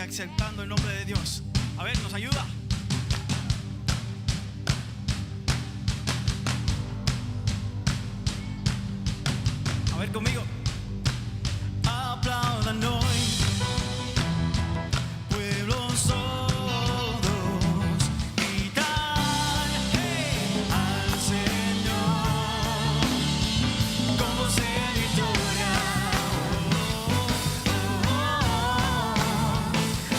exaltando el nombre de Dios. A ver, ¿nos ayuda? A ver conmigo. Aplaudan hoy, pueblos todos, gritar al Señor con voz de victoria,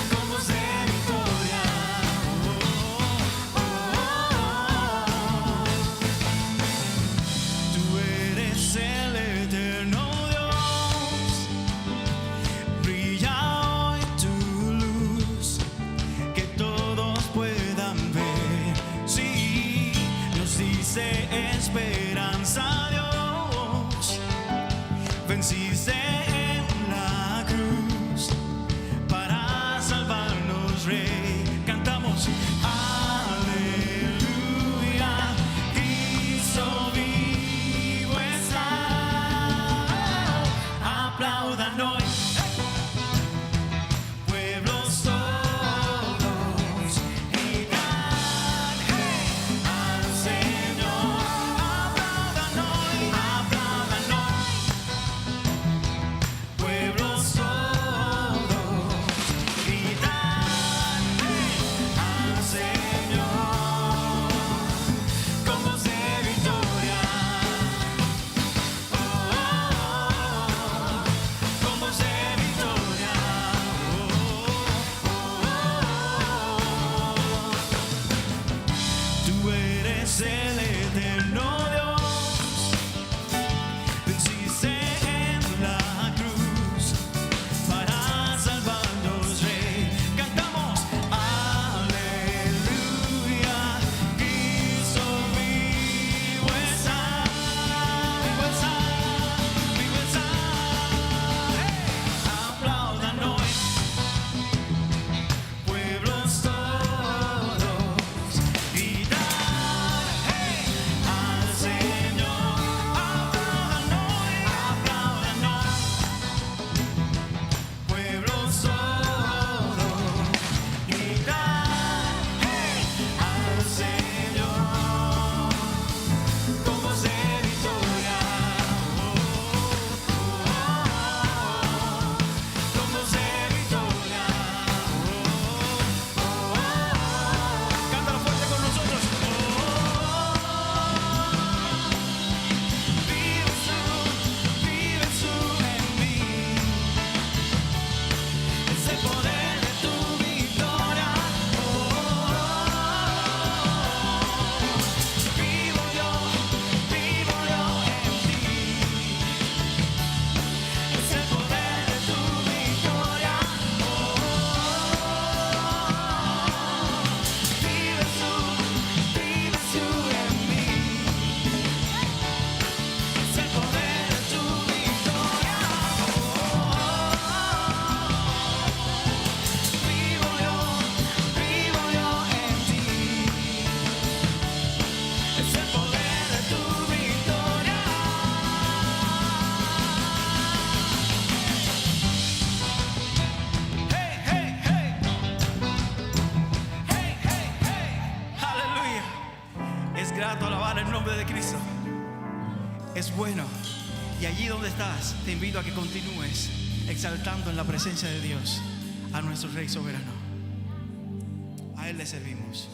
con voz de victoria. Tú eres el eterno Dios, brilla hoy tu luz, que todos puedan ver. Sí, nos dice esperanza, Dios, venciste en la cruz para salvarnos, Rey. Cantamos aleluya, Cristo vivo está. Aplaudan hoy, pueblos todos, gritar al Señor. Aplaudan hoy, pueblos todos, gritar al Señor con voz de victoria, con voz de victoria. Tú eres el eterno Dios, venciste en la cruz para salvarnos, Rey. Cantamos aleluya, Cristo vivo está, vivo está, vivo está. Aplaudan hoy, pueblos todos, gritar al Señor. Aplaudan hoy, pueblos todos, gritar al Señor con voz de victoria, con voz de victoria. Cántalo fuerte con nosotros. Vives tú en mí, es el poder de tu victoria. Vivo yo en ti, es el poder de tu victoria. Vives tú en mí, es el poder de tu victoria. Vivo yo en ti, es el poder de tu victoria. Hey, hey, hey, hey, hey, hey, aleluya. Es grato alabar el nombre de Cristo. Es bueno. Y allí donde estás, te invito a que continúes exaltando en la presencia de Dios a nuestro Rey soberano. A Él le servimos.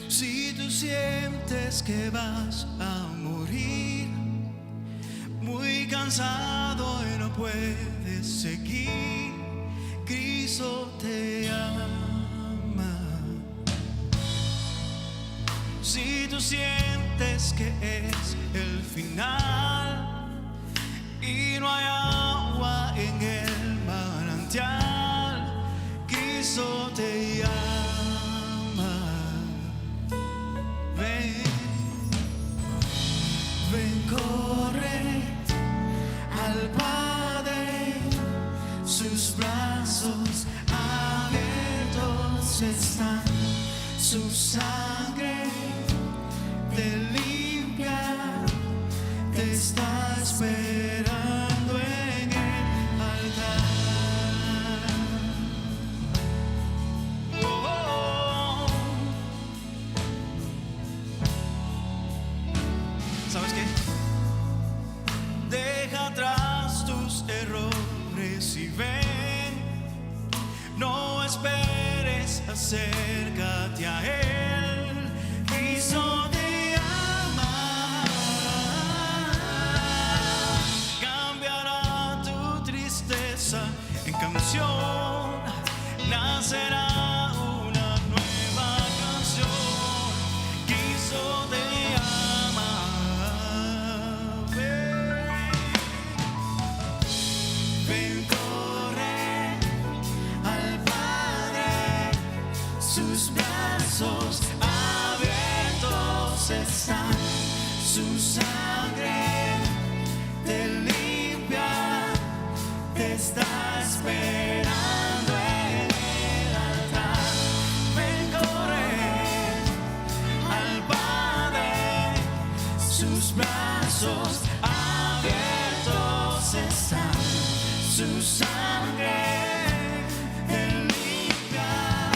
Si tú sientes que vas a morir, muy cansado y no puedes seguir, Cristo te ama. Si tú sientes que es el final y no hay agua en el manantial, Cristo te llama. Ven, ven, corre Su sangre te limpia, te está esperando en el altar. Oh. ¿Sabes qué? Deja atrás tus errores y ven. No esperes, acércate a Él. Cristo te ama. Cambiará tu tristeza en canción. Nacerá una nueva canción. Cristo te ama. Ven, corre al Padre. Sus brazos abiertos están. Su sangre te limpia, te está esperando en el altar. Ven, corre al Padre. Sus brazos abiertos están. Su sangre te limpia,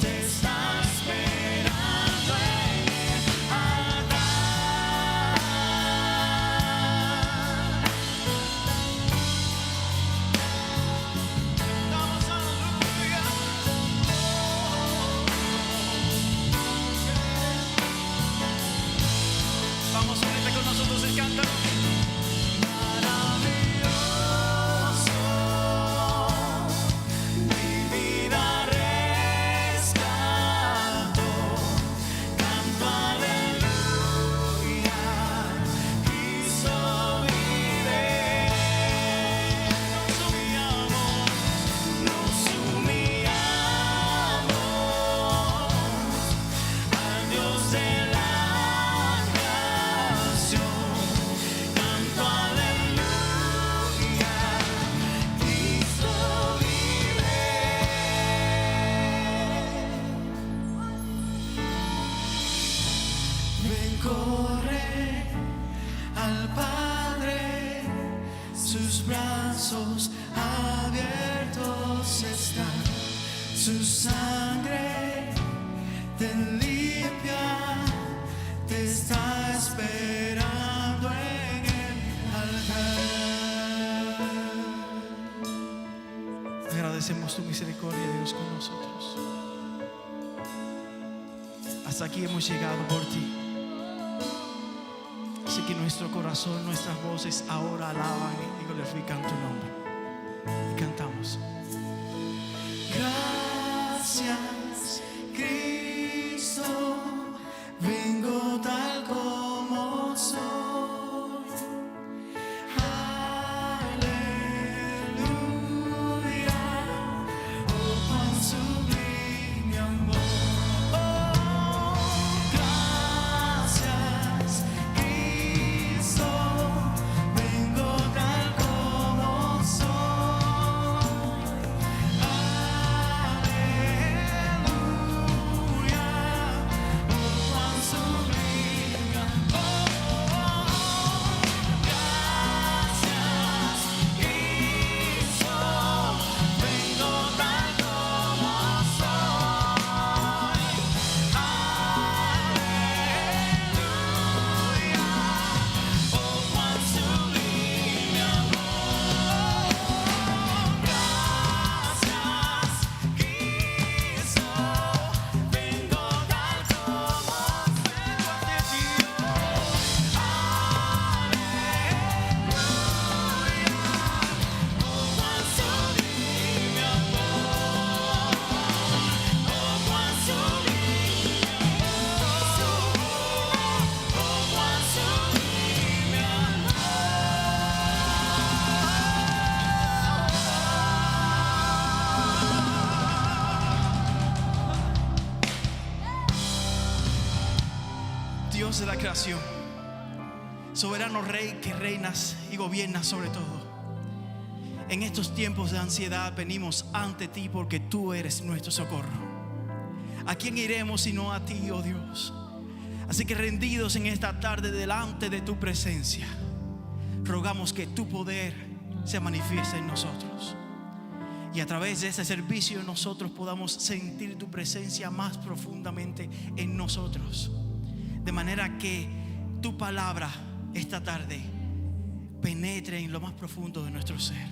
te está esperando en el altar. Damos aleluya. Vamos, únete con nosotros y canta. Corre al Padre, sus brazos abiertos están. Su sangre te limpia, te está esperando en el altar. Agradecemos tu misericordia, Dios, con nosotros. Hasta aquí hemos llegado por ti. Así que nuestro corazón, nuestras voces ahora alaban y glorifican tu nombre. Y cantamos. Gracias, Cristo, vengo tal como soy. Aleluya, oh cuán sublime amor. Dios de la creación, soberano Rey que reinas y gobiernas sobre todo. En estos tiempos de ansiedad venimos ante ti porque tú eres nuestro socorro. ¿A quién iremos sino a ti, oh Dios? Así que rendidos en esta tarde delante de tu presencia, rogamos que tu poder se manifieste en nosotros. Y a través de este servicio nosotros podamos sentir tu presencia más profundamente en nosotros. De manera que tu palabra esta tarde penetre en lo más profundo de nuestro ser.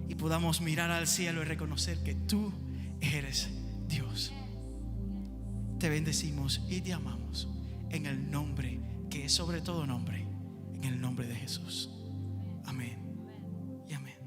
Y podamos mirar al cielo y reconocer que tú eres Dios. Te bendecimos y te amamos en el nombre que es sobre todo nombre, en el nombre de Jesús. Amén y amén.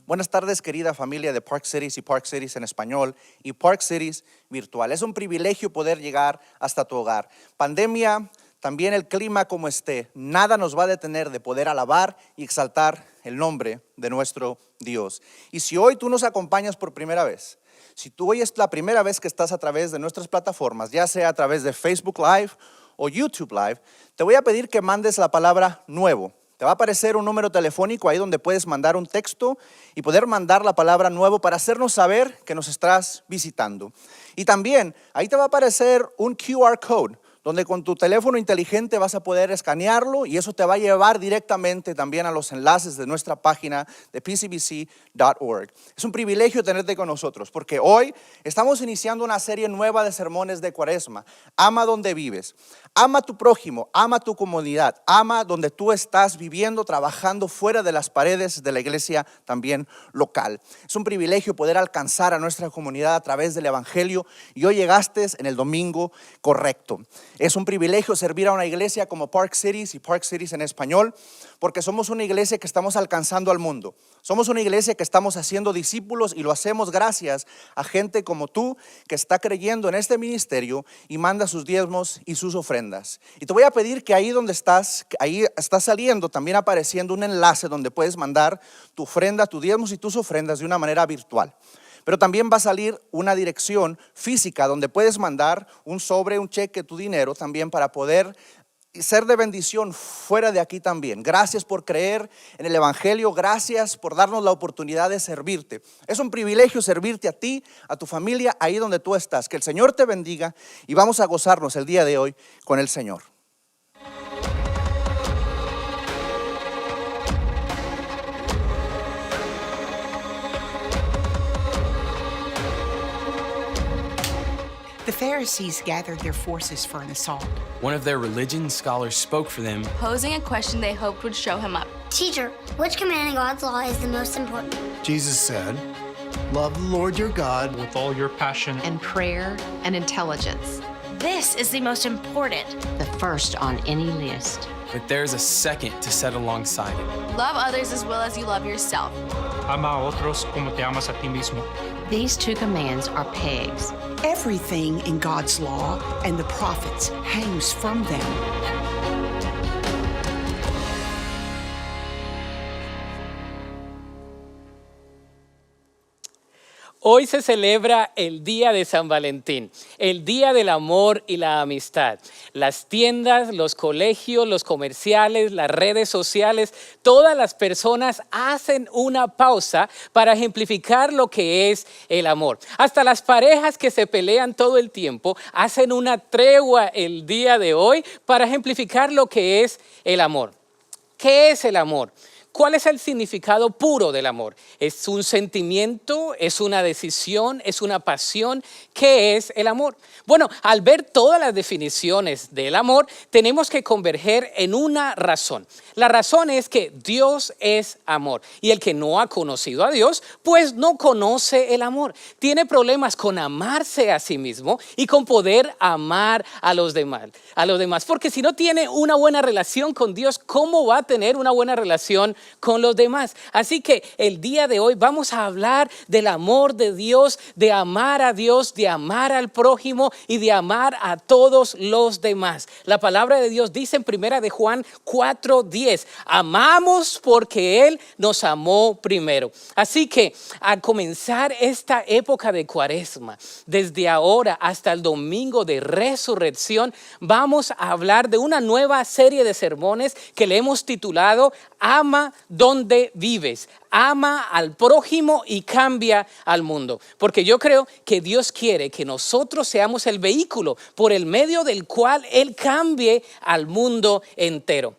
Buenas tardes, querida familia de Park Cities y Park Cities en español y Park Cities virtual. Es un privilegio poder llegar hasta tu hogar. Pandemia, también el clima como esté, nada nos va a detener de poder alabar y exaltar el nombre de nuestro Dios. Y si hoy tú nos acompañas por primera vez, si tú hoy es la primera vez que estás a través de nuestras plataformas, ya sea a través de Facebook Live o YouTube Live, te voy a pedir que mandes la palabra nuevo. Te va a aparecer un número telefónico ahí donde puedes mandar un texto y poder mandar la palabra nuevo para hacernos saber que nos estás visitando. Y también ahí te va a aparecer un QR code, donde con tu teléfono inteligente vas a poder escanearlo y eso te va a llevar directamente también a los enlaces de nuestra página de pcbc.org. Es un privilegio tenerte con nosotros porque hoy estamos iniciando una serie nueva de sermones de Cuaresma. Ama donde vives, ama a tu prójimo, ama a tu comunidad, ama donde tú estás viviendo, trabajando fuera de las paredes de la iglesia también local. Es un privilegio poder alcanzar a nuestra comunidad a través del evangelio y hoy llegaste en el domingo correcto. Es un privilegio servir a una iglesia como Park Cities y Park Cities en español, porque somos una iglesia que estamos alcanzando al mundo. Somos una iglesia que estamos haciendo discípulos y lo hacemos gracias a gente como tú que está creyendo en este ministerio y manda sus diezmos y sus ofrendas. Y te voy a pedir que ahí donde estás, ahí está saliendo también apareciendo un enlace donde puedes mandar tu ofrenda, tus diezmos y tus ofrendas de una manera virtual. Pero también va a salir una dirección física donde puedes mandar un sobre, un cheque, tu dinero también para poder ser de bendición fuera de aquí también. Gracias por creer en el evangelio, gracias por darnos la oportunidad de servirte. Es un privilegio servirte a ti, a tu familia, ahí donde tú estás. Que el Señor te bendiga y vamos a gozarnos el día de hoy con el Señor. The Pharisees gathered their forces for an assault. One of their religion scholars spoke for them, posing a question they hoped would show him up. Teacher, which command in God's law is the most important? Jesus said, love the Lord your God with all your passion and prayer and intelligence. This is the most important. The first on any list. but there's a second to set alongside it. Love others as well as you love yourself. Ama a otros como te amas a ti mismo. These two commands are pegs. Everything in God's law and the prophets hangs from them. Hoy se celebra el Día de San Valentín, el Día del Amor y la Amistad. Las tiendas, los colegios, los comerciales, las redes sociales, todas las personas hacen una pausa para ejemplificar lo que es el amor. Hasta las parejas que se pelean todo el tiempo hacen una tregua el día de hoy para ejemplificar lo que es el amor. ¿Qué es el amor? ¿Cuál es el significado puro del amor? ¿Es un sentimiento? ¿Es una decisión? ¿Es una pasión? ¿Qué es el amor? Bueno, al ver todas las definiciones del amor, tenemos que converger en una razón. La razón es que Dios es amor. Y el que no ha conocido a Dios, pues no conoce el amor. Tiene problemas con amarse a sí mismo y con poder amar a los demás. Porque si no tiene una buena relación con Dios, ¿cómo va a tener una buena relación con los demás? Así que el día de hoy vamos a hablar del amor de Dios, de amar a Dios, de amar al prójimo y de amar a todos los demás. La palabra de Dios dice en 1 de Juan 4:10, amamos porque Él nos amó primero. Así que al comenzar esta época de Cuaresma, desde ahora hasta el domingo de resurrección, vamos a hablar de una nueva serie de sermones que le hemos titulado Ama donde vives, ama al prójimo y cambia al mundo. Porque yo creo que Dios quiere que nosotros seamos el vehículo por el medio del cual Él cambie al mundo entero.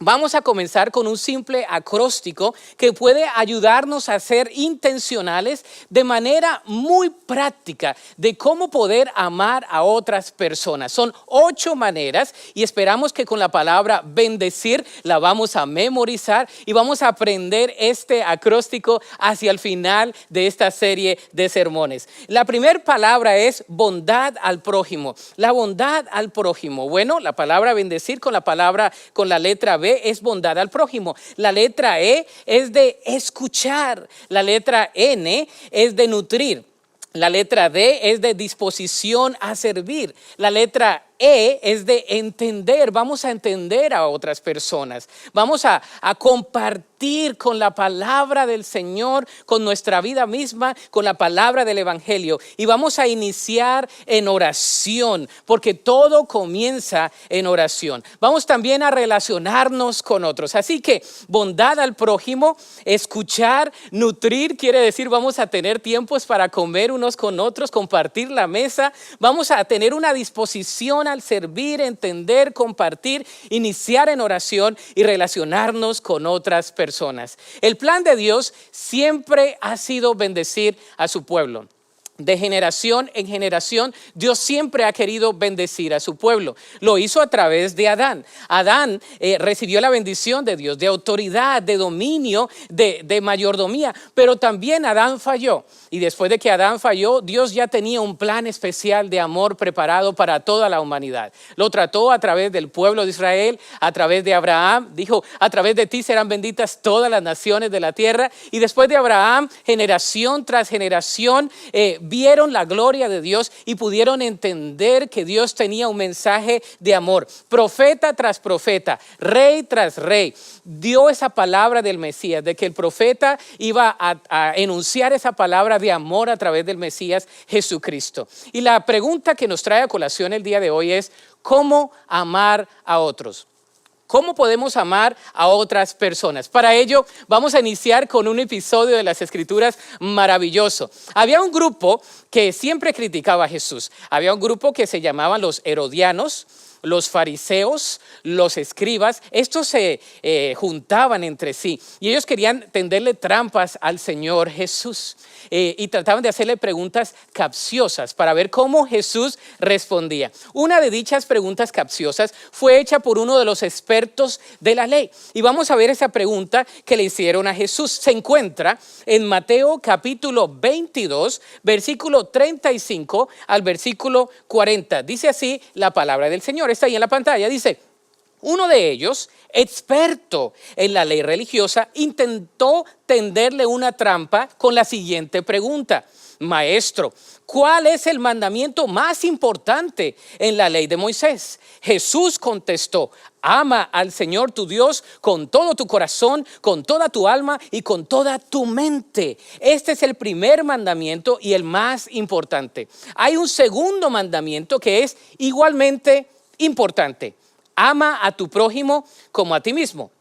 Vamos a comenzar con un simple acróstico que puede ayudarnos a ser intencionales de manera muy práctica de cómo poder amar a otras personas. Son 8 maneras y esperamos que con la palabra bendecir la vamos a memorizar y vamos a aprender este acróstico hacia el final de esta serie de sermones. La primera palabra es bondad al prójimo. La bondad al prójimo. Bueno, la palabra bendecir con la letra B es bondad al prójimo. La letra E es de escuchar. La letra N es de nutrir. La letra D es de disposición a servir. La letra E es de entender. Vamos a entender a otras personas. Vamos a compartir con la palabra del Señor, con nuestra vida misma, con la palabra del Evangelio. Y vamos a iniciar en oración, porque todo comienza en oración. Vamos también a relacionarnos con otros. Así que bondad al prójimo, escuchar, nutrir, quiere decir vamos a tener tiempos para comer unos con otros, compartir la mesa. Vamos a tener una disposición al servir, entender, compartir, iniciar en oración y relacionarnos con otras personas. El plan de Dios siempre ha sido bendecir a su pueblo. De generación en generación, Dios siempre ha querido bendecir a su pueblo. Lo hizo a través de Adán. Adán recibió la bendición de Dios, de autoridad, de dominio, de mayordomía. Pero también Adán falló. Y después de que Adán falló, Dios ya tenía un plan especial de amor preparado para toda la humanidad. Lo trató a través del pueblo de Israel, a través de Abraham. Dijo, a través de ti serán benditas todas las naciones de la tierra. Y después de Abraham, generación tras generación, vieron la gloria de Dios y pudieron entender que Dios tenía un mensaje de amor. Profeta tras profeta, rey tras rey, dio esa palabra del Mesías, de que el profeta iba a enunciar esa palabra de amor a través del Mesías Jesucristo. Y la pregunta que nos trae a colación el día de hoy es, ¿cómo amar a otros? ¿Cómo podemos amar a otras personas? Para ello vamos a iniciar con un episodio de las Escrituras maravilloso. Había un grupo que siempre criticaba a Jesús. Había un grupo que se llamaban los herodianos, los fariseos, los escribas. Estos se juntaban entre sí y ellos querían tenderle trampas al Señor Jesús y trataban de hacerle preguntas capciosas para ver cómo Jesús respondía. Una de dichas preguntas capciosas fue hecha por uno de los expertos de la ley y vamos a ver esa pregunta que le hicieron a Jesús. Se encuentra en Mateo capítulo 22, versículo 35 al versículo 40. Dice así la palabra del Señor. Está ahí en la pantalla, dice, uno de ellos, experto en la ley religiosa, intentó tenderle una trampa con la siguiente pregunta. Maestro, ¿cuál es el mandamiento más importante en la ley de Moisés? Jesús contestó, ama al Señor tu Dios con todo tu corazón, con toda tu alma y con toda tu mente. Este es el primer mandamiento y el más importante. Hay un segundo mandamiento que es igualmente importante. Ama a tu prójimo como a ti mismo.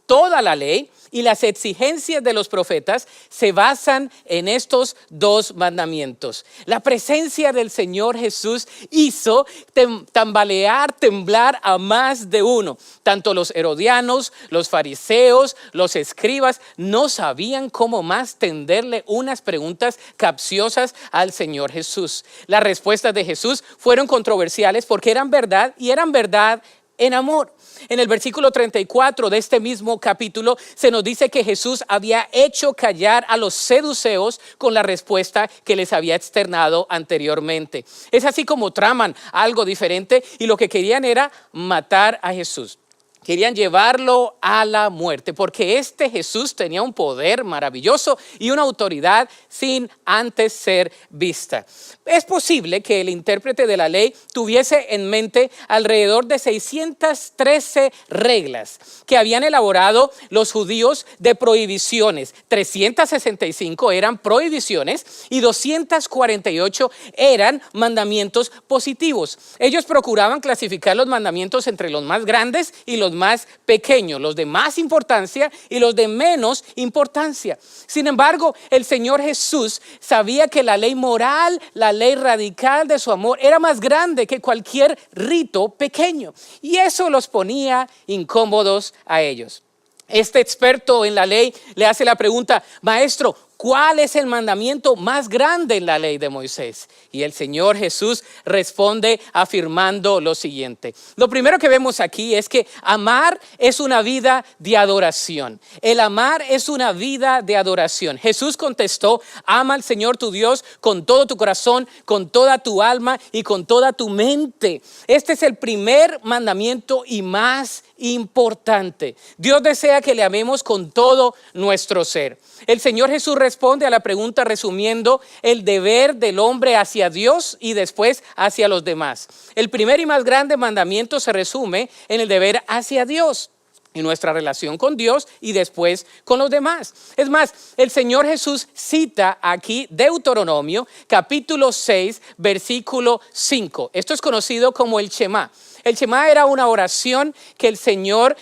Toda la ley y las exigencias de los profetas se basan en estos dos mandamientos. La presencia del Señor Jesús hizo temblar a más de uno. Tanto los herodianos, los fariseos, los escribas no sabían cómo más tenderle unas preguntas capciosas al Señor Jesús. Las respuestas de Jesús fueron controversiales porque eran verdad y eran verdad en amor. En el versículo 34 de este mismo capítulo se nos dice que Jesús había hecho callar a los seduceos con la respuesta que les había externado anteriormente. Es así como traman algo diferente y lo que querían era matar a Jesús. Querían llevarlo a la muerte porque este Jesús tenía un poder maravilloso y una autoridad sin antes ser vista. Es posible que el intérprete de la ley tuviese en mente alrededor de 613 reglas que habían elaborado los judíos de prohibiciones. 365 eran prohibiciones y 248 eran mandamientos positivos. Ellos procuraban clasificar los mandamientos entre los más grandes y los más pequeños, los de más importancia y los de menos importancia. Sin embargo, el Señor Jesús sabía que la ley moral, la ley radical de su amor era más grande que cualquier rito pequeño, y eso los ponía incómodos a ellos. Este experto en la ley le hace la pregunta: maestro, ¿cuál es el mandamiento más grande en la ley de Moisés? Y el Señor Jesús responde afirmando lo siguiente. Lo primero que vemos aquí es que amar es una vida de adoración. El amar es una vida de adoración. Jesús contestó: ama al Señor tu Dios con todo tu corazón, con toda tu alma y con toda tu mente. Este es el primer mandamiento y más importante. Dios desea que le amemos con todo nuestro ser. El Señor Jesús responde a la pregunta resumiendo el deber del hombre hacia Dios y después hacia los demás. El primer y más grande mandamiento se resume en el deber hacia Dios y nuestra relación con Dios y después con los demás. Es más, el Señor Jesús cita aquí Deuteronomio capítulo 6 versículo 5. Esto es conocido como el Shema. El Shema era una oración que el Señor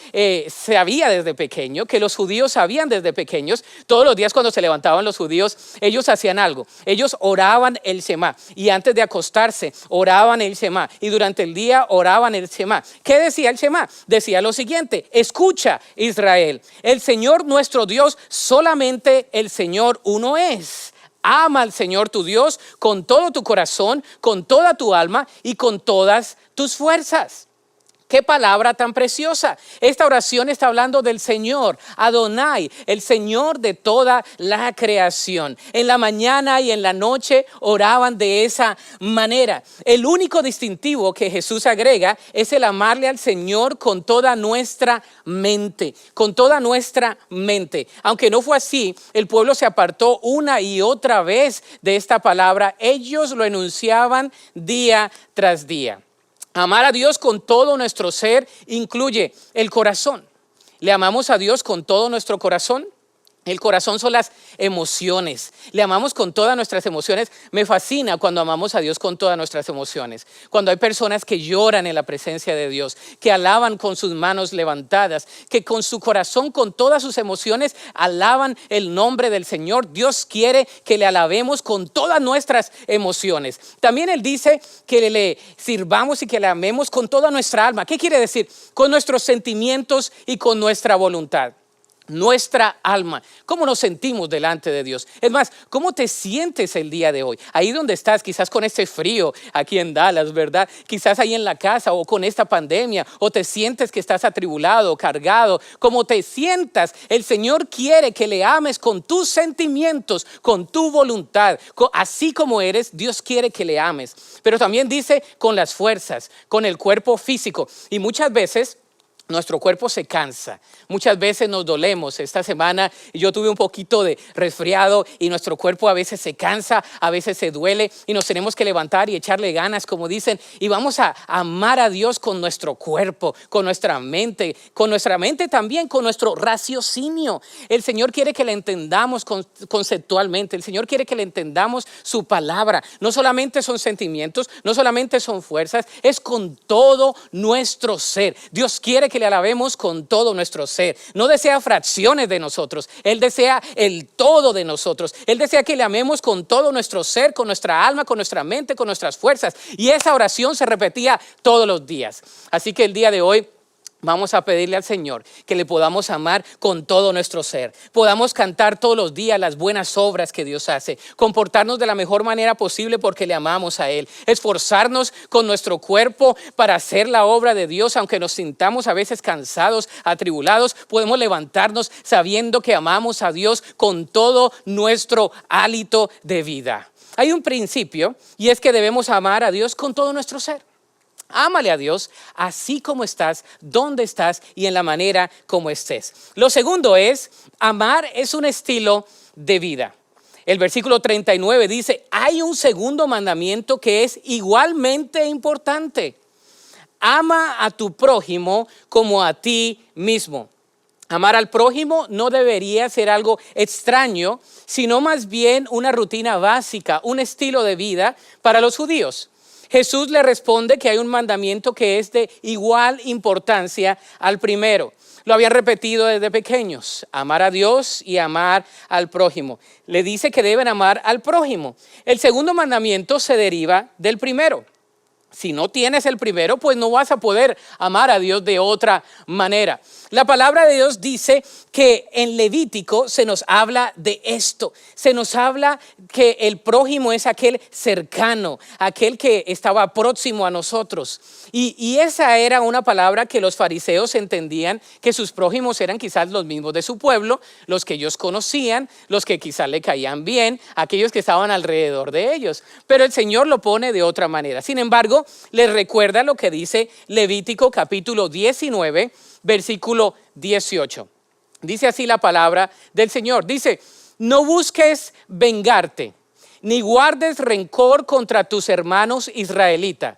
sabía desde pequeño, que los judíos sabían desde pequeños. Todos los días cuando se levantaban los judíos, ellos hacían algo. Ellos oraban el Shema y antes de acostarse oraban el Shema y durante el día oraban el Shema. ¿Qué decía el Shema? Decía lo siguiente: escucha, Israel, el Señor nuestro Dios, solamente el Señor uno es. Ama al Señor tu Dios con todo tu corazón, con toda tu alma y con todas tus fuerzas. ¡Qué palabra tan preciosa! Esta oración está hablando del Señor, Adonai, el Señor de toda la creación. En la mañana y en la noche oraban de esa manera. El único distintivo que Jesús agrega es el amarle al Señor con toda nuestra mente, con toda nuestra mente. Aunque no fue así, el pueblo se apartó una y otra vez de esta palabra. Ellos lo enunciaban día tras día. Amar a Dios con todo nuestro ser incluye el corazón. ¿Le amamos a Dios con todo nuestro corazón? El corazón son las emociones. Le amamos con todas nuestras emociones. Me fascina cuando amamos a Dios con todas nuestras emociones. Cuando hay personas que lloran en la presencia de Dios, que alaban con sus manos levantadas, que con su corazón, con todas sus emociones, alaban el nombre del Señor. Dios quiere que le alabemos con todas nuestras emociones. También Él dice que le sirvamos y que le amemos con toda nuestra alma. ¿Qué quiere decir? Con nuestros sentimientos y con nuestra voluntad. Nuestra alma, ¿cómo nos sentimos delante de Dios? Es más, ¿cómo te sientes el día de hoy? Ahí donde estás, quizás con este frío aquí en Dallas, ¿verdad? Quizás ahí en la casa o con esta pandemia, o te sientes que estás atribulado, cargado. Como te sientas, el Señor quiere que le ames con tus sentimientos, con tu voluntad. Así como eres, Dios quiere que le ames. Pero también dice con las fuerzas, con el cuerpo físico. Y muchas veces nuestro cuerpo se cansa, muchas veces nos dolemos. Esta semana yo tuve un poquito de resfriado y nuestro cuerpo a veces se cansa, a veces se duele y nos tenemos que levantar y echarle ganas, como dicen, y vamos a amar a Dios con nuestro cuerpo, con nuestra mente también, con nuestro raciocinio. El Señor quiere que le entendamos conceptualmente, el Señor quiere que le entendamos su palabra. No solamente son sentimientos, no solamente son fuerzas, es con todo nuestro ser. Dios quiere que le alabemos con todo nuestro ser. No desea fracciones de nosotros, Él desea el todo de nosotros. Él desea que le amemos con todo nuestro ser, con nuestra alma, con nuestra mente, con nuestras fuerzas. Y esa oración se repetía todos los días. Así que el día de hoy vamos a pedirle al Señor que le podamos amar con todo nuestro ser. Podamos cantar todos los días las buenas obras que Dios hace. Comportarnos de la mejor manera posible porque le amamos a Él. Esforzarnos con nuestro cuerpo para hacer la obra de Dios. Aunque nos sintamos a veces cansados, atribulados, podemos levantarnos sabiendo que amamos a Dios con todo nuestro hálito de vida. Hay un principio y es que debemos amar a Dios con todo nuestro ser. Ámale a Dios así como estás, donde estás y en la manera como estés. Lo segundo es, amar es un estilo de vida. El versículo 39 dice, hay un segundo mandamiento que es igualmente importante. Ama a tu prójimo como a ti mismo. Amar al prójimo no debería ser algo extraño, sino más bien una rutina básica, un estilo de vida para los judíos. Jesús le responde que hay un mandamiento que es de igual importancia al primero. Lo habían repetido desde pequeños, amar a Dios y amar al prójimo. Le dice que deben amar al prójimo. El segundo mandamiento se deriva del primero. Si no tienes el primero, pues no vas a poder amar a Dios de otra manera. La palabra de Dios dice que en Levítico se nos habla de esto. Se nos habla que el prójimo es aquel cercano, aquel que estaba próximo a nosotros. Y esa era una palabra que los fariseos entendían, que sus prójimos eran quizás los mismos de su pueblo, los que ellos conocían, los que quizás le caían bien, aquellos que estaban alrededor de ellos. Pero el Señor lo pone de otra manera. Sin embargo, les recuerda lo que dice Levítico capítulo 19, versículo 18. Dice así la palabra del Señor. Dice, no busques vengarte, ni guardes rencor contra tus hermanos israelitas,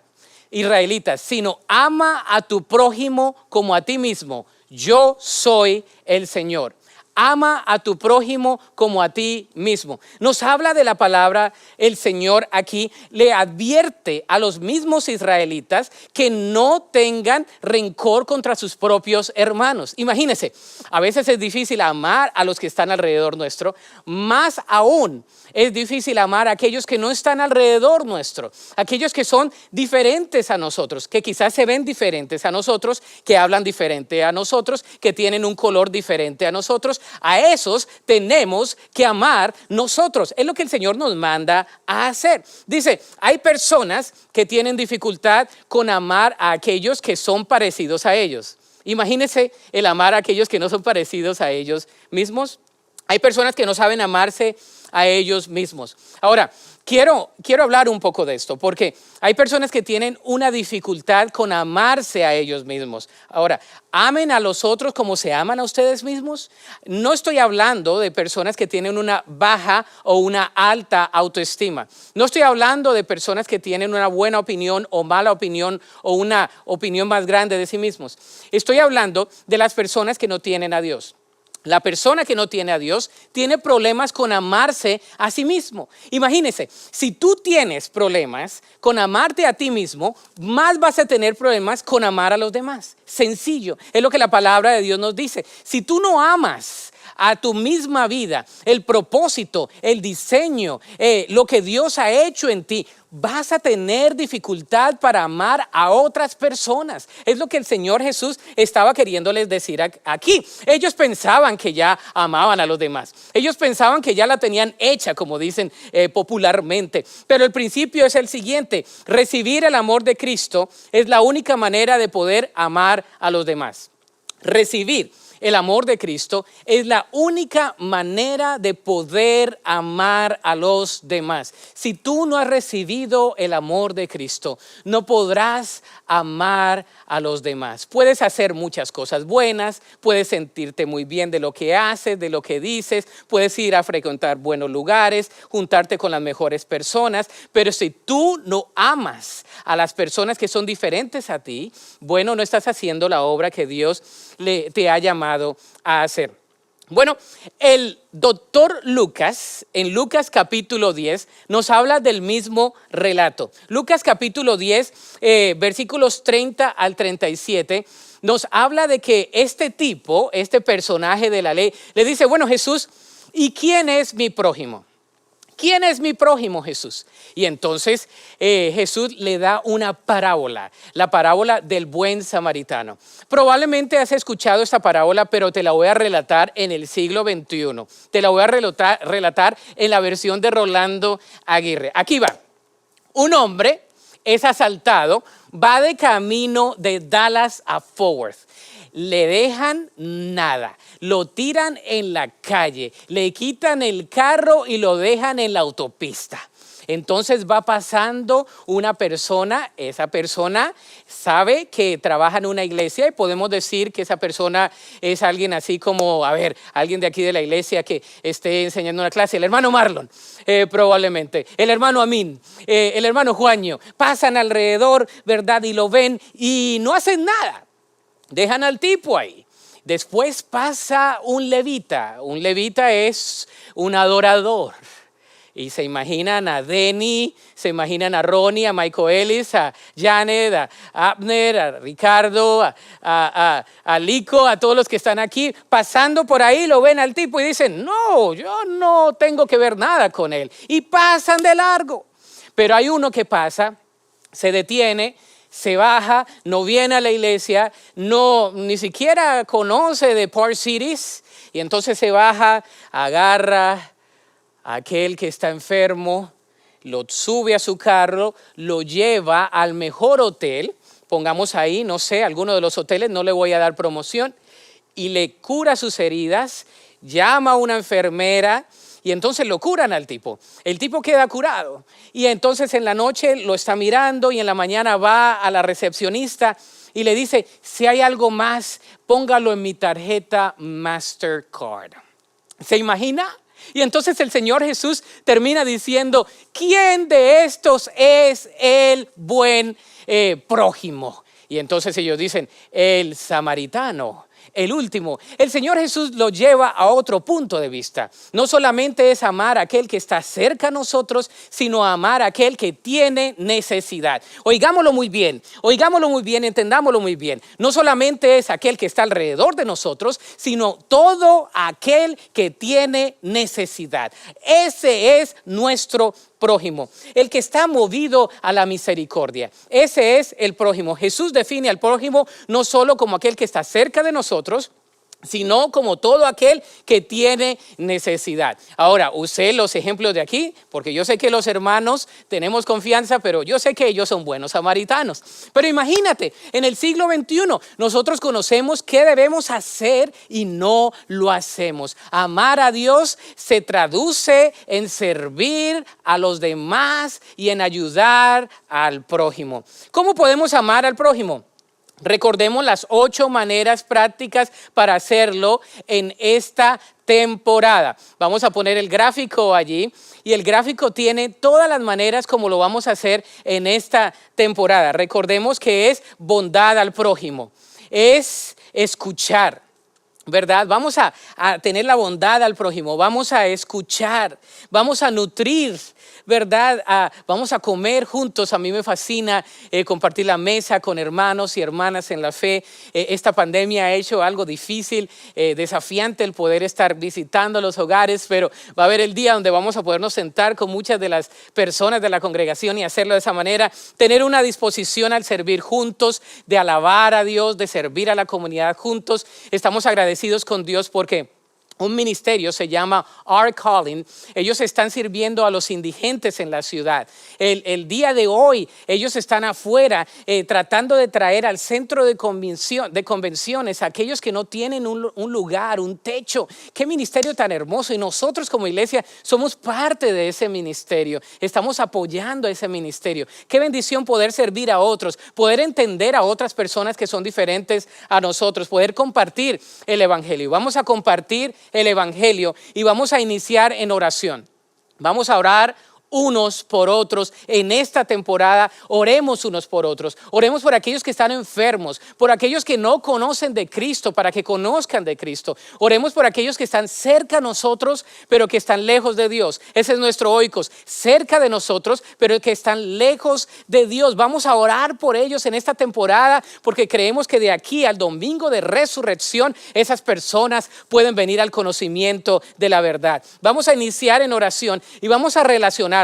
sino ama a tu prójimo como a ti mismo. Yo soy el Señor. Ama a tu prójimo como a ti mismo. Nos habla de la palabra el Señor aquí. Le advierte a los mismos israelitas que no tengan rencor contra sus propios hermanos. Imagínense, a veces es difícil amar a los que están alrededor nuestro. Más aún es difícil amar a aquellos que no están alrededor nuestro. Aquellos que son diferentes a nosotros, que quizás se ven diferentes a nosotros, que hablan diferente a nosotros, que tienen un color diferente a nosotros. A esos tenemos que amar nosotros. Es lo que el Señor nos manda a hacer. Dice, hay personas que tienen dificultad con amar a aquellos que son parecidos a ellos. Imagínense el amar a aquellos que no son parecidos a ellos mismos. Hay personas que no saben amarse a ellos mismos. Ahora, quiero hablar un poco de esto, porque hay personas que tienen una dificultad con amarse a ellos mismos. Ahora, amen a los otros como se aman a ustedes mismos. No estoy hablando de personas que tienen una baja o una alta autoestima. No estoy hablando de personas que tienen una buena opinión o mala opinión o una opinión más grande de sí mismos. Estoy hablando de las personas que no tienen a Dios. La persona que no tiene a Dios tiene problemas con amarse a sí mismo. Imagínense, si tú tienes problemas con amarte a ti mismo, más vas a tener problemas con amar a los demás. Sencillo, es lo que la palabra de Dios nos dice. Si tú no amas a tu misma vida, el propósito, el diseño, lo que Dios ha hecho en ti, vas a tener dificultad para amar a otras personas. Es lo que el Señor Jesús estaba queriéndoles decir aquí. Ellos pensaban que ya amaban a los demás. Ellos pensaban que ya la tenían hecha, como dicen popularmente. Pero el principio es el siguiente: recibir el amor de Cristo es la única manera de poder amar a los demás. Recibir el amor de Cristo es la única manera de poder amar a los demás. Si tú no has recibido el amor de Cristo, no podrás amar a los demás. Puedes hacer muchas cosas buenas, puedes sentirte muy bien de lo que haces, de lo que dices, puedes ir a frecuentar buenos lugares, juntarte con las mejores personas, pero si tú no amas a las personas que son diferentes a ti, bueno, no estás haciendo la obra que Dios te ha llamado a hacer. Bueno, el doctor Lucas, en Lucas capítulo 10, nos habla del mismo relato. Lucas capítulo 10, versículos 30 al 37, nos habla de que este tipo, este personaje de la ley, le dice, bueno, Jesús, ¿y quién es mi prójimo? ¿Quién es mi prójimo, Jesús? Y entonces Jesús le da una parábola, la parábola del buen samaritano. Probablemente has escuchado esta parábola, pero te la voy a relatar en el siglo XXI. Te la voy a relatar en la versión de Rolando Aguirre. Aquí va. Un hombre es asaltado, va de camino de Dallas a Fort Worth. Le dejan nada, lo tiran en la calle, le quitan el carro y lo dejan en la autopista. Entonces va pasando una persona, esa persona sabe que trabaja en una iglesia y podemos decir que esa persona es alguien así como, alguien de aquí de la iglesia que esté enseñando una clase, el hermano Marlon, probablemente, el hermano Amin, el hermano Juanjo, pasan alrededor, ¿verdad? Y lo ven y no hacen nada. Dejan al tipo ahí. Después pasa un levita. Un levita es un adorador. Y se imaginan a Denny, se imaginan a Ronnie, a Michael Ellis, a Janet, a Abner, a Ricardo, a Lico, a todos los que están aquí, pasando por ahí, lo ven al tipo y dicen, no, yo no tengo que ver nada con él. Y pasan de largo. Pero hay uno que pasa, se detiene, se baja, no viene a la iglesia, ni siquiera conoce de Park Cities, y entonces se baja, agarra a aquel que está enfermo, lo sube a su carro, lo lleva al mejor hotel, pongamos ahí, no sé, alguno de los hoteles, no le voy a dar promoción, y le cura sus heridas, llama a una enfermera, y entonces lo curan al tipo. El tipo queda curado. Y entonces en la noche lo está mirando y en la mañana va a la recepcionista y le dice, si hay algo más, póngalo en mi tarjeta Mastercard. ¿Se imagina? Y entonces el Señor Jesús termina diciendo, ¿quién de estos es el buen prójimo? Y entonces ellos dicen, el samaritano. El último, el Señor Jesús lo lleva a otro punto de vista. No solamente es amar a aquel que está cerca a nosotros, sino amar a aquel que tiene necesidad. Oigámoslo muy bien, entendámoslo muy bien. No solamente es aquel que está alrededor de nosotros, sino todo aquel que tiene necesidad. Ese es nuestro prójimo, el que está movido a la misericordia. Ese es el prójimo. Jesús define al prójimo no solo como aquel que está cerca de nosotros, sino como todo aquel que tiene necesidad. Ahora, usé los ejemplos de aquí, porque yo sé que los hermanos tenemos confianza, pero yo sé que ellos son buenos samaritanos. Pero imagínate, en el siglo XXI, nosotros conocemos qué debemos hacer y no lo hacemos. Amar a Dios se traduce en servir a los demás y en ayudar al prójimo. ¿Cómo podemos amar al prójimo? Recordemos las 8 maneras prácticas para hacerlo en esta temporada. Vamos a poner el gráfico allí y el gráfico tiene todas las maneras como lo vamos a hacer en esta temporada. Recordemos que es bondad al prójimo, es escuchar, ¿verdad? Vamos a tener la bondad al prójimo, vamos a escuchar, vamos a nutrir, ¿verdad? Vamos a comer juntos. A mí me fascina compartir la mesa con hermanos y hermanas en la fe. Esta pandemia ha hecho algo difícil, desafiante el poder estar visitando los hogares, pero va a haber el día donde vamos a podernos sentar con muchas de las personas de la congregación y hacerlo de esa manera, tener una disposición al servir juntos, de alabar a Dios, de servir a la comunidad juntos. Estamos agradecidos con Dios porque un ministerio se llama Our Calling. Ellos están sirviendo a los indigentes en la ciudad. El día de hoy ellos están afuera tratando de traer al centro de convenciones a aquellos que no tienen un lugar, un techo. Qué ministerio tan hermoso. Y nosotros como iglesia somos parte de ese ministerio. Estamos apoyando a ese ministerio. Qué bendición poder servir a otros, poder entender a otras personas que son diferentes a nosotros, poder compartir el evangelio. Vamos a compartir el evangelio y vamos a iniciar en oración. Vamos a orar unos por otros en esta temporada. Oremos unos por otros. Oremos por aquellos que están enfermos, por aquellos que no conocen de Cristo, para que conozcan de Cristo. Oremos por aquellos que están cerca de nosotros, pero que están lejos de Dios. Ese es nuestro oikos, cerca de nosotros, pero que están lejos de Dios. Vamos a orar por ellos en esta temporada, porque creemos que de aquí al domingo de resurrección, esas personas pueden venir al conocimiento de la verdad. Vamos a iniciar en oración y vamos a relacionarnos.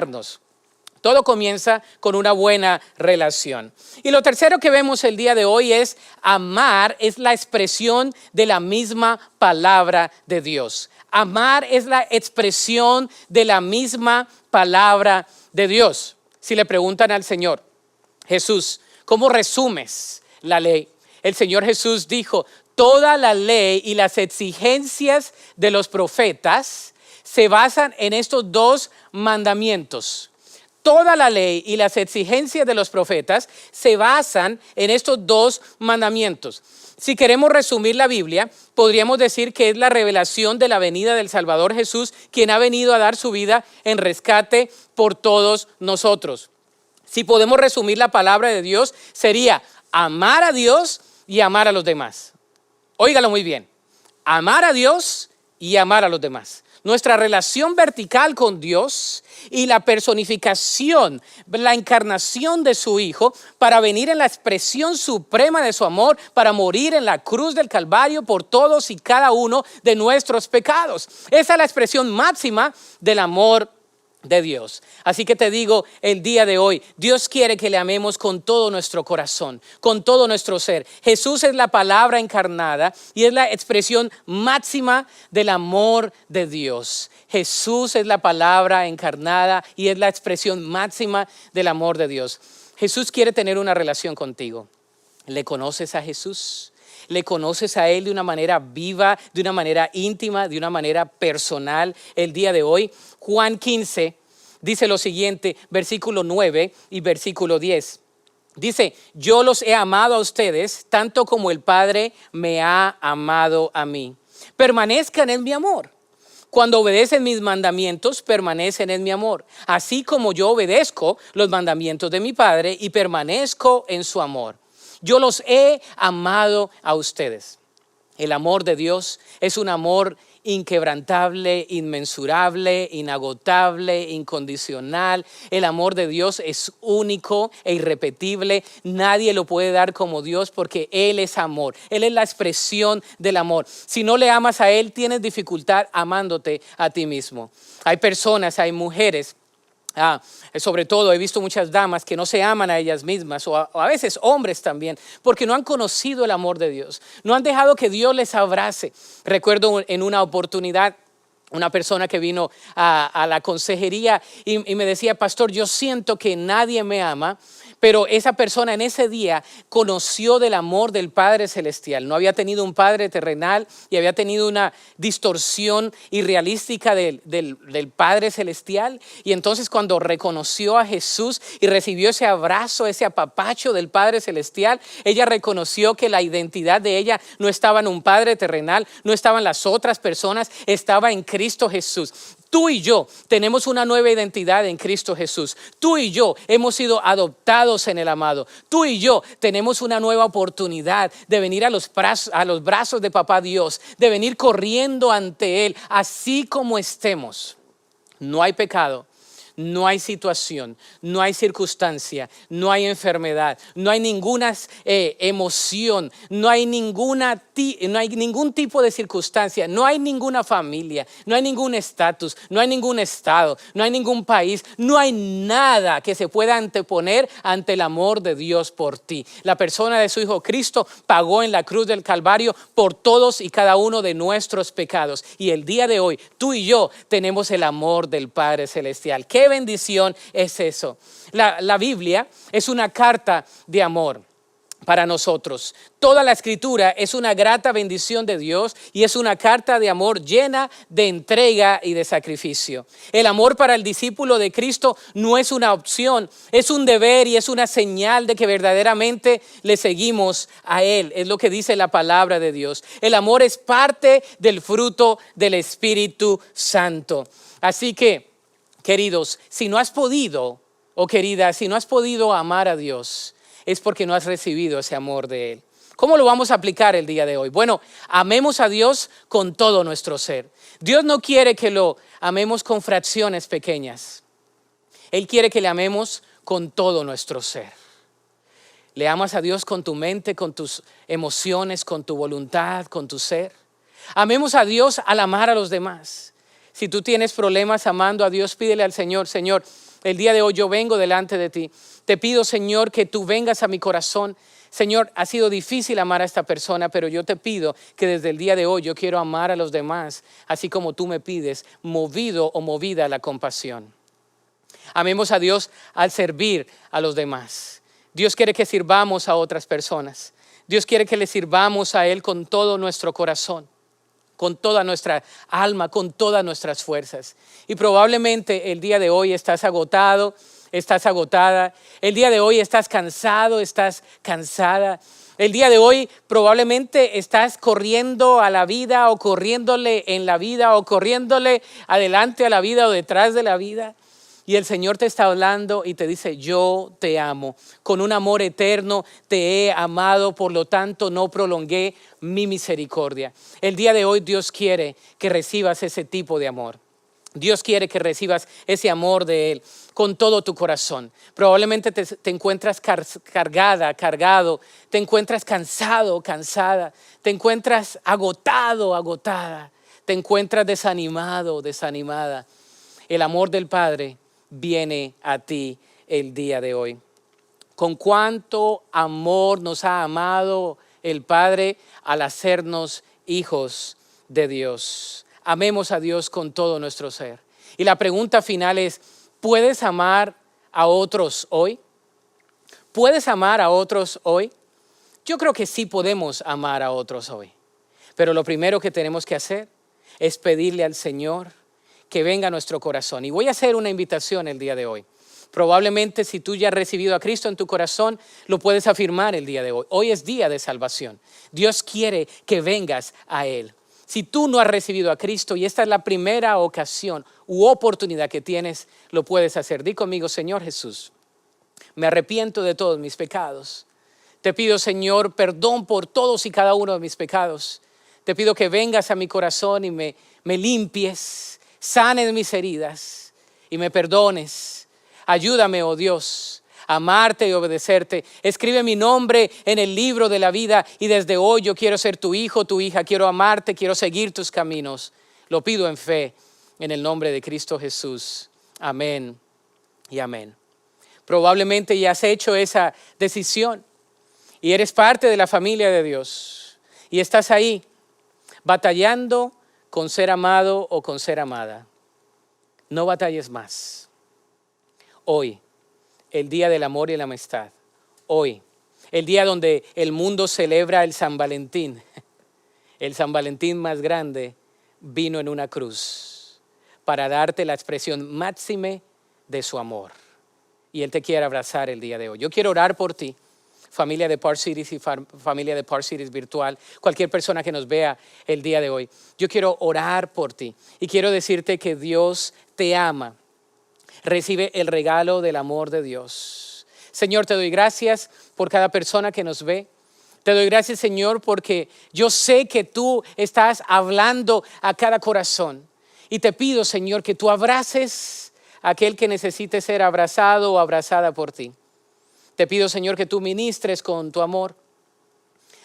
Todo comienza con una buena relación. Y lo tercero que vemos el día de hoy es amar es la expresión de la misma palabra de Dios. Amar es la expresión de la misma palabra de Dios. Si le preguntan al Señor, Jesús, ¿cómo resumes la ley? El Señor Jesús dijo, toda la ley y las exigencias de los profetas se basan en estos 2 mandamientos. Toda la ley y las exigencias de los profetas se basan en estos 2 mandamientos. Si queremos resumir la Biblia, podríamos decir que es la revelación de la venida del Salvador Jesús, quien ha venido a dar su vida en rescate por todos nosotros. Si podemos resumir la palabra de Dios, sería amar a Dios y amar a los demás. Óigalo muy bien. Amar a Dios y amar a los demás. nuestra relación vertical con Dios y la personificación, la encarnación de su Hijo para venir en la expresión suprema de su amor, para morir en la cruz del Calvario por todos y cada uno de nuestros pecados. Esa es la expresión máxima del amor de Dios. Así que te digo el día de hoy, Dios quiere que le amemos con todo nuestro corazón, con todo nuestro ser. Jesús es la palabra encarnada y es la expresión máxima del amor de Dios. Jesús es la palabra encarnada y es la expresión máxima del amor de Dios. Jesús quiere tener una relación contigo. ¿Le conoces a Jesús? ¿Le conoces a Él de una manera viva, de una manera íntima, de una manera personal el día de hoy? Juan 15 dice lo siguiente, versículo 9 y versículo 10. Dice, yo los he amado a ustedes tanto como el Padre me ha amado a mí. Permanezcan en mi amor. Cuando obedecen mis mandamientos, permanecen en mi amor. Así como yo obedezco los mandamientos de mi Padre y permanezco en su amor. Yo los he amado a ustedes. El amor de Dios es un amor inquebrantable, inmensurable, inagotable, incondicional. El amor de Dios es único e irrepetible. Nadie lo puede dar como Dios porque Él es amor. Él es la expresión del amor. Si no le amas a Él, tienes dificultad amándote a ti mismo. Hay personas, hay mujeres, sobre todo he visto muchas damas que no se aman a ellas mismas o a veces hombres también porque no han conocido el amor de Dios, no han dejado que Dios les abrace. Recuerdo en una oportunidad una persona que vino a la consejería y me decía, pastor, yo siento que nadie me ama, pero esa persona en ese día conoció del amor del Padre Celestial. No había tenido un Padre terrenal y había tenido una distorsión irrealística del Padre Celestial. Y entonces cuando reconoció a Jesús y recibió ese abrazo, ese apapacho del Padre Celestial, ella reconoció que la identidad de ella no estaba en un Padre terrenal, no estaba en las otras personas, estaba en Cristo Jesús. Tú y yo tenemos una nueva identidad en Cristo Jesús. Tú y yo hemos sido adoptados en el amado. Tú y yo tenemos una nueva oportunidad de venir a los brazos de Papá Dios, de venir corriendo ante Él, así como estemos. No hay pecado. No hay situación, no hay circunstancia, no hay enfermedad, no hay ninguna emoción, no hay ningún tipo de circunstancia, no hay ninguna familia, no hay ningún estatus, no hay ningún estado, no hay ningún país, no hay nada que se pueda anteponer ante el amor de Dios por ti. La persona de su Hijo Cristo pagó en la cruz del Calvario por todos y cada uno de nuestros pecados. Y el día de hoy, tú y yo tenemos el amor del Padre Celestial. ¿Qué bendición es eso? La Biblia es una carta de amor para nosotros. Toda la Escritura es una grata bendición de Dios y es una carta de amor llena de entrega y de sacrificio. El amor para el discípulo de Cristo no es una opción, es un deber y es una señal de que verdaderamente le seguimos a Él. Es lo que dice la palabra de Dios. El amor es parte del fruto del Espíritu Santo. Así que, queridos, si no has podido, o querida, si no has podido amar a Dios, es porque no has recibido ese amor de Él. ¿Cómo lo vamos a aplicar el día de hoy? Bueno, amemos a Dios con todo nuestro ser. Dios no quiere que lo amemos con fracciones pequeñas. Él quiere que le amemos con todo nuestro ser. Le amas a Dios con tu mente, con tus emociones, con tu voluntad, con tu ser. Amemos a Dios al amar a los demás. Si tú tienes problemas amando a Dios, pídele al Señor, Señor, el día de hoy yo vengo delante de ti. Te pido, Señor, que tú vengas a mi corazón. Señor, ha sido difícil amar a esta persona, pero yo te pido que desde el día de hoy yo quiero amar a los demás, así como tú me pides, movido o movida a la compasión. Amemos a Dios al servir a los demás. Dios quiere que sirvamos a otras personas. Dios quiere que le sirvamos a Él con todo nuestro corazón, con toda nuestra alma, con todas nuestras fuerzas. Y probablemente el día de hoy estás agotado, estás agotada. El día de hoy estás cansado, estás cansada. El día de hoy probablemente estás corriendo a la vida o corriéndole en la vida o corriéndole adelante a la vida o detrás de la vida. Y el Señor te está hablando y te dice, yo te amo. Con un amor eterno te he amado, por lo tanto no prolongué mi misericordia. El día de hoy Dios quiere que recibas ese tipo de amor. Dios quiere que recibas ese amor de Él con todo tu corazón. Probablemente te encuentras cargada, cargado, te encuentras cansado, cansada, te encuentras agotado, agotada, te encuentras desanimado, desanimada. El amor del Padre viene a ti el día de hoy. Con cuánto amor nos ha amado el Padre al hacernos hijos de Dios. Amemos a Dios con todo nuestro ser. Y la pregunta final es, ¿puedes amar a otros hoy? ¿Puedes amar a otros hoy? Yo creo que sí podemos amar a otros hoy. Pero lo primero que tenemos que hacer es pedirle al Señor que venga a nuestro corazón. Y voy a hacer una invitación el día de hoy. Probablemente si tú ya has recibido a Cristo en tu corazón, lo puedes afirmar el día de hoy. Hoy es día de salvación. Dios quiere que vengas a Él. Si tú no has recibido a Cristo y esta es la primera ocasión u oportunidad que tienes, lo puedes hacer. Di conmigo, Señor Jesús, me arrepiento de todos mis pecados. Te pido, Señor, perdón por todos y cada uno de mis pecados. Te pido que vengas a mi corazón y me limpies, sanes mis heridas y me perdones. Ayúdame, oh Dios, a amarte y obedecerte. Escribe mi nombre en el libro de la vida y desde hoy yo quiero ser tu hijo, tu hija. Quiero amarte, quiero seguir tus caminos. Lo pido en fe, en el nombre de Cristo Jesús. Amén y amén. Probablemente ya has hecho esa decisión y eres parte de la familia de Dios y estás ahí batallando con ser amado o con ser amada. No batalles más. Hoy, el día del amor y la amistad. Hoy, el día donde el mundo celebra el San Valentín. El San Valentín más grande vino en una cruz para darte la expresión máxima de su amor. Y Él te quiere abrazar el día de hoy. Yo quiero orar por ti, familia de Park Cities y familia de Park Cities virtual, cualquier persona que nos vea el día de hoy. Yo quiero orar por ti y quiero decirte que Dios te ama. Recibe el regalo del amor de Dios. Señor, te doy gracias por cada persona que nos ve. Te doy gracias, Señor, porque yo sé que tú estás hablando a cada corazón. Y te pido, Señor, que tú abraces a aquel que necesite ser abrazado o abrazada por ti. Te pido, Señor, que tú ministres con tu amor.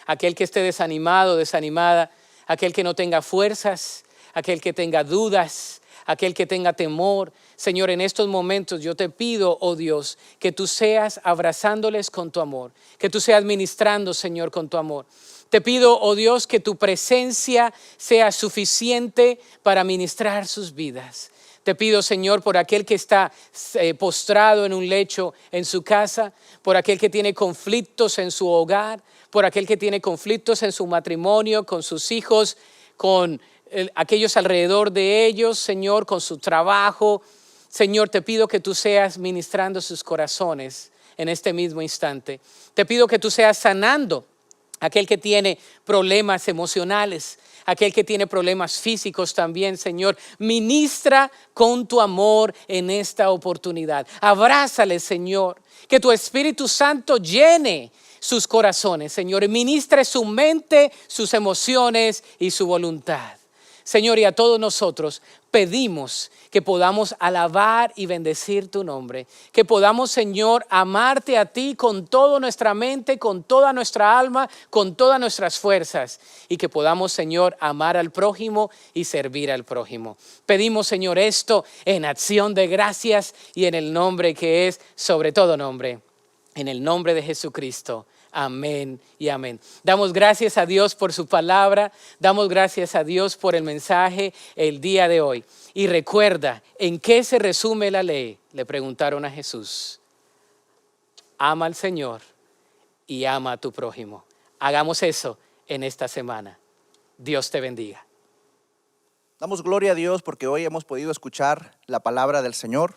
Aquel que esté desanimado, desanimada, aquel que no tenga fuerzas, aquel que tenga dudas, aquel que tenga temor. Señor, en estos momentos yo te pido, oh Dios, que tú seas abrazándoles con tu amor, que tú seas ministrando, Señor, con tu amor. Te pido, oh Dios, que tu presencia sea suficiente para ministrar sus vidas. Te pido, Señor, por aquel que está postrado en un lecho en su casa, por aquel que tiene conflictos en su hogar, por aquel que tiene conflictos en su matrimonio, con sus hijos, con aquellos alrededor de ellos, Señor, con su trabajo. Señor, te pido que tú seas ministrando sus corazones en este mismo instante. Te pido que tú seas sanando aquel que tiene problemas emocionales, aquel que tiene problemas físicos también, Señor. Ministra con tu amor en esta oportunidad. Abrázale, Señor. Que tu Espíritu Santo llene sus corazones, Señor. Y ministre su mente, sus emociones y su voluntad. Señor, y a todos nosotros pedimos que podamos alabar y bendecir tu nombre, que podamos, Señor, amarte a ti con toda nuestra mente, con toda nuestra alma, con todas nuestras fuerzas, y que podamos, Señor, amar al prójimo y servir al prójimo. Pedimos, Señor, esto en acción de gracias y en el nombre que es sobre todo nombre, en el nombre de Jesucristo. Amén y amén. Damos gracias a Dios por su palabra. Damos gracias a Dios por el mensaje el día de hoy. Y recuerda, ¿en qué se resume la ley? Le preguntaron a Jesús. Ama al Señor y ama a tu prójimo. Hagamos eso en esta semana. Dios te bendiga. Damos gloria a Dios porque hoy hemos podido escuchar la palabra del Señor.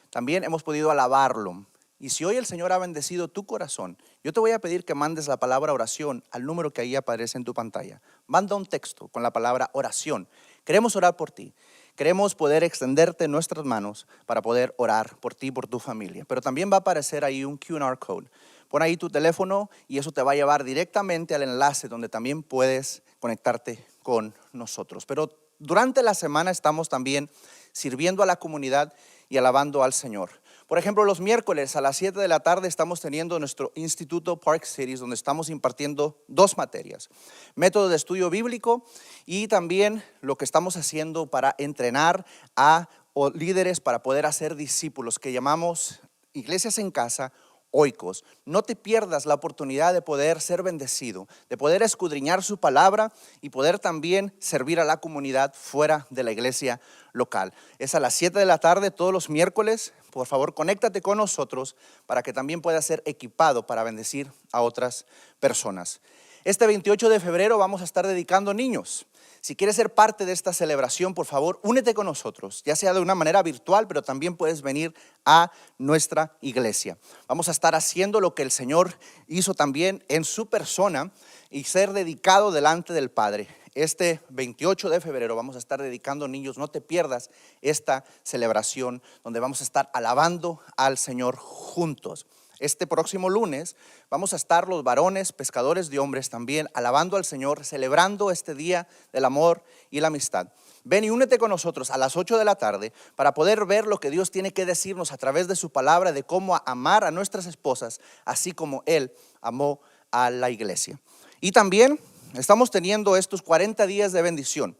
También hemos podido alabarlo. Y si hoy el Señor ha bendecido tu corazón, yo te voy a pedir que mandes la palabra oración al número que ahí aparece en tu pantalla. Manda un texto con la palabra oración. Queremos orar por ti. queremos poder extenderte nuestras manos para poder orar por ti y por tu familia. Pero también va a aparecer ahí un QR code. Pon ahí tu teléfono y eso te va a llevar directamente al enlace donde también puedes conectarte con nosotros. Pero durante la semana estamos también sirviendo a la comunidad y alabando al Señor. Por ejemplo, los miércoles a las 7 de la tarde estamos teniendo nuestro Instituto Park Cities, donde estamos impartiendo 2 materias. Método de estudio bíblico y también lo que estamos haciendo para entrenar a líderes para poder hacer discípulos, que llamamos iglesias en casa, oikos. No te pierdas la oportunidad de poder ser bendecido, de poder escudriñar su palabra y poder también servir a la comunidad fuera de la iglesia local. Es a las 7 de la tarde todos los miércoles. Por favor, conéctate con nosotros para que también puedas ser equipado para bendecir a otras personas. Este 28 de febrero vamos a estar dedicando niños. Si quieres ser parte de esta celebración, por favor, únete con nosotros, ya sea de una manera virtual, pero también puedes venir a nuestra iglesia. Vamos a estar haciendo lo que el Señor hizo también en su persona y ser dedicado delante del Padre. Este 28 de febrero vamos a estar dedicando niños. No te pierdas esta celebración donde vamos a estar alabando al Señor juntos. Este próximo lunes vamos a estar los varones, pescadores de hombres también, alabando al Señor, celebrando este día del amor y la amistad. Ven y únete con nosotros a las 8 de la tarde para poder ver lo que Dios tiene que decirnos a través de su palabra, de cómo amar a nuestras esposas, así como Él amó a la iglesia. Y también estamos teniendo estos 40 días de bendición,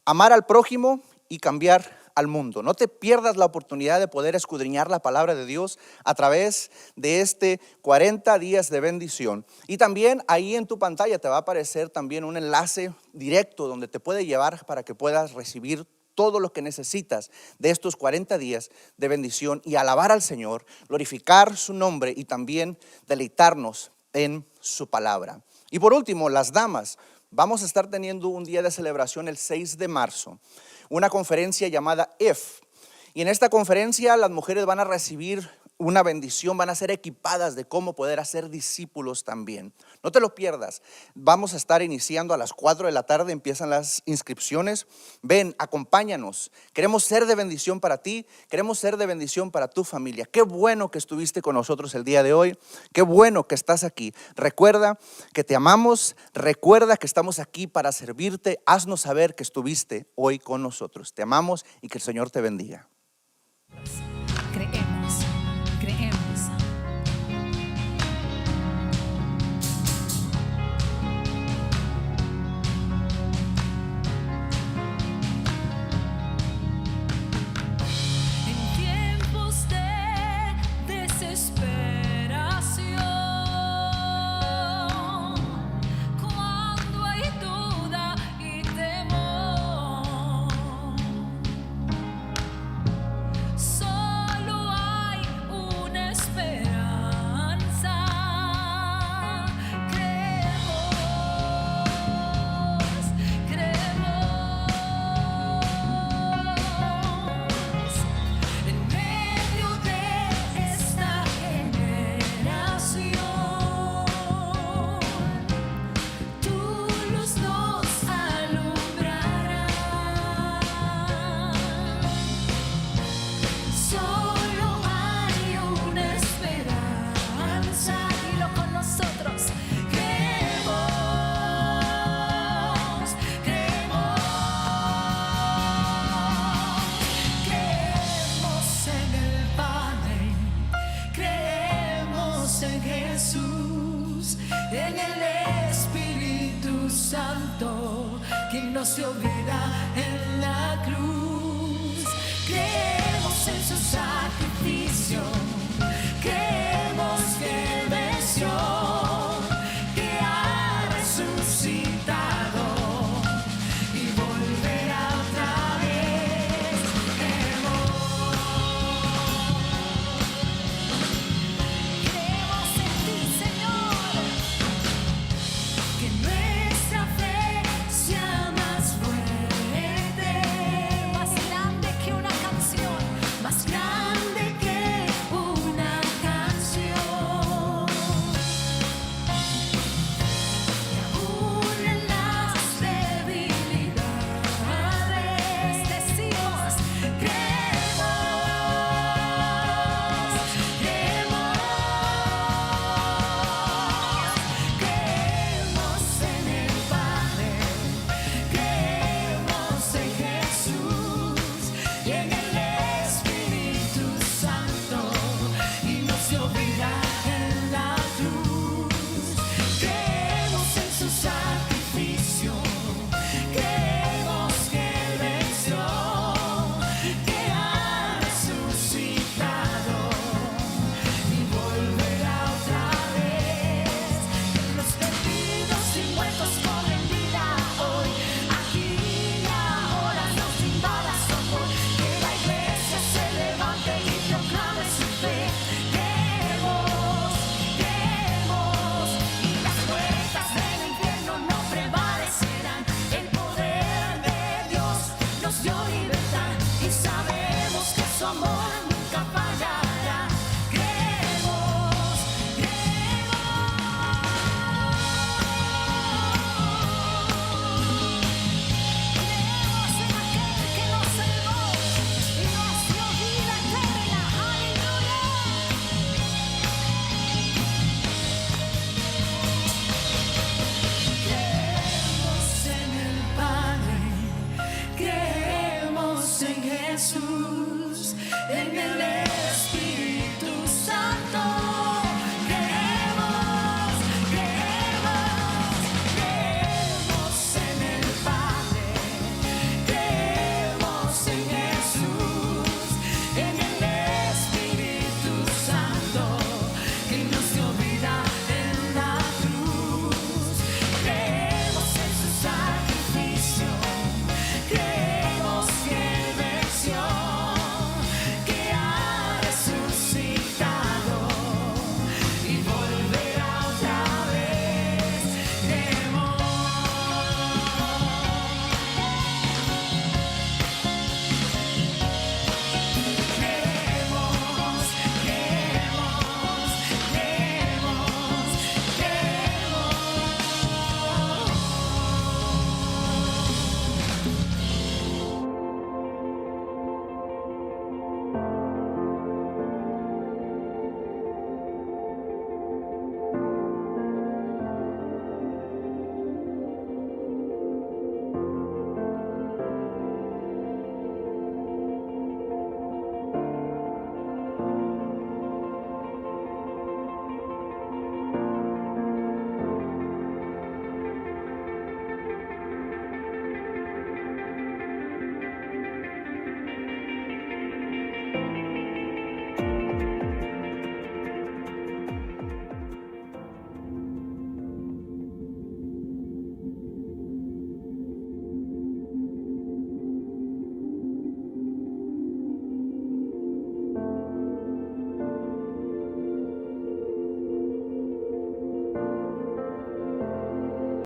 amar al prójimo y cambiar al mundo. No te pierdas la oportunidad de poder escudriñar la palabra de Dios a través de este 40 días de bendición. Y también ahí en tu pantalla te va a aparecer también un enlace directo donde te puede llevar para que puedas recibir todo lo que necesitas de estos 40 días de bendición y alabar al Señor, glorificar su nombre y también deleitarnos en su palabra. Y por último, las damas, vamos a estar teniendo un día de celebración el 6 de marzo. Una conferencia llamada IF. Y en esta conferencia las mujeres van a recibir una bendición, van a ser equipadas de cómo poder hacer discípulos también. No te lo pierdas. Vamos a estar iniciando a las 4 de la tarde, empiezan las inscripciones. Ven, acompáñanos. Queremos ser de bendición para ti, queremos ser de bendición para tu familia. Qué bueno que estuviste con nosotros el día de hoy. Qué bueno que estás aquí. Recuerda que te amamos, recuerda que estamos aquí para servirte. Haznos saber que estuviste hoy con nosotros. Te amamos y que el Señor te bendiga. Creemos. En tiempos de desesperación, cuando hay duda y temor, nos dio libertad y sabemos que su amor nunca fallará. Creemos, creemos en aquel que nos salvó y nos dio vida eterna. Aleluya. Creemos en el Padre, creemos en Jesús, en el